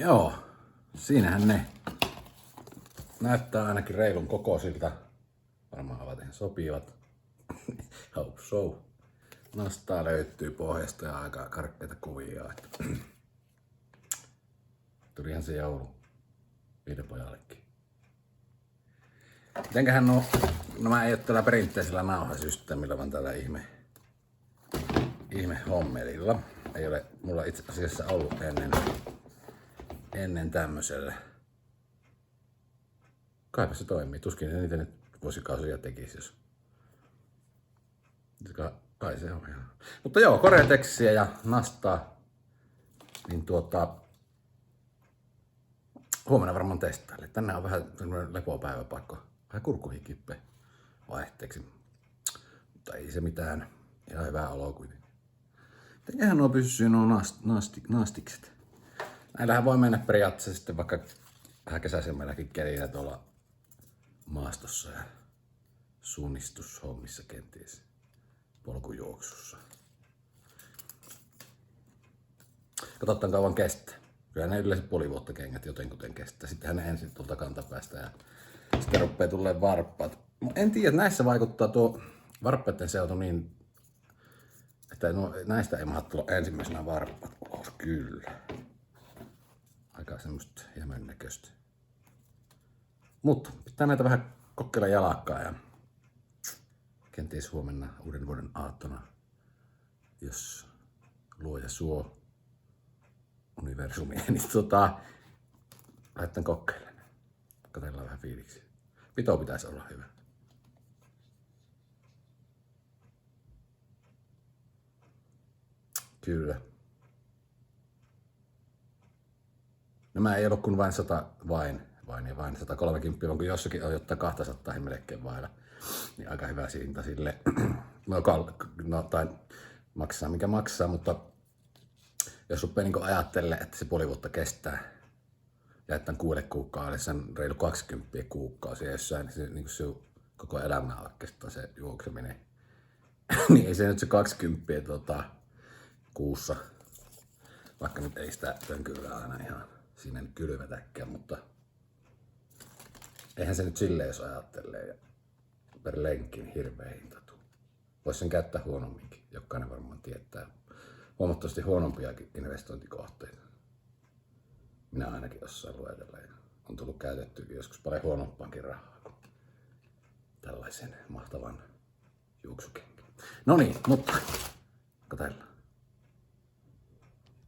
Joo, siinähän ne näyttää ainakin reilun kokoisilta. Varmaan ovat ihan sopivat. Hope so. Nastaa löytyy pohjasta ja aika karkeita kuvia. Tulihan se joulu viidepojallekin. Mitenköhän nämä ei ole tällä perinteisellä nauhasysteemillä, vaan tällä ihme hommelilla. Ei ole mulla itse asiassa ollut ennen tämmöisellä. Kaipa se toimii. Tuskin niitä nyt vuosikausia tekisi, jos... Kai se on ihan... Mutta joo, Korea-Texiä ja nastaa. Niin huomenna varmaan testaille. Tänään on vähän lepopäiväpakko. Vähän kurkkuhikippe vaihteeksi. Mutta ei se mitään. Ihan hyvää oloa kuitenkin. Mitenköhän nuo pysyy nuo nastikset? Näillähän voi mennä periaatteessa sitten vaikka vähän kesäisemmälläkin kelillä tuolla maastossa ja suunnistushommissa kenties. Polkujuoksussa. Katsotaan kauan kestää. Kyllä ne yleensä puoli vuotta kengät jotenkuten kestää. Sittenhän ne ensin tuolta kantapäästä ja sitten rupeaa tulemaan varppaat. En tiedä, näissä vaikuttaa tuo varppaiden seutu niin, että näistä ei mahda tulla ensimmäisenä varppaat ulos. Kyllä. Aika semmoista jämön näköistä. Mutta pitää näitä vähän kokeilla jalakkaa ja kenties huomenna uuden vuoden aattona, jos luoja suo universumia, niin laitan kokeilemaan. Katsellaan vähän fiiliksi. Pito pitäisi olla hyvä. Kyllä. Nämä ei ollut kuin vain 130, vaan kun jossakin on jotain 200 melkein vailla. Niin aika hyvä hinta sille. Tai maksaa mikä maksaa, mutta jos rupeaa niin ajattelee, että se puoli vuotta kestää ja että on 6 kuukaudelle, se on reilu 20 kuukausia, jos se, niin se koko elämä oikeastaan se juokseminen, niin ei se nyt se 20 kuussa, vaikka nyt ei sitä kyllä aina ihan siinä kylvetäkään, mutta eihän se nyt silleen, jos ajattelee ja per lenkki niin hirveä hinta tuu. Voisi sen käyttää huonomminkin, jokainen varmaan tietää. Huomattavasti huonompiakin investointikohteita. Minä ainakin osaan luetella ja on tullut käytettyäkin joskus paljon huonompaankin rahaa kuin tällaisen mahtavan juoksukenkin. No niin, mutta katsellaan.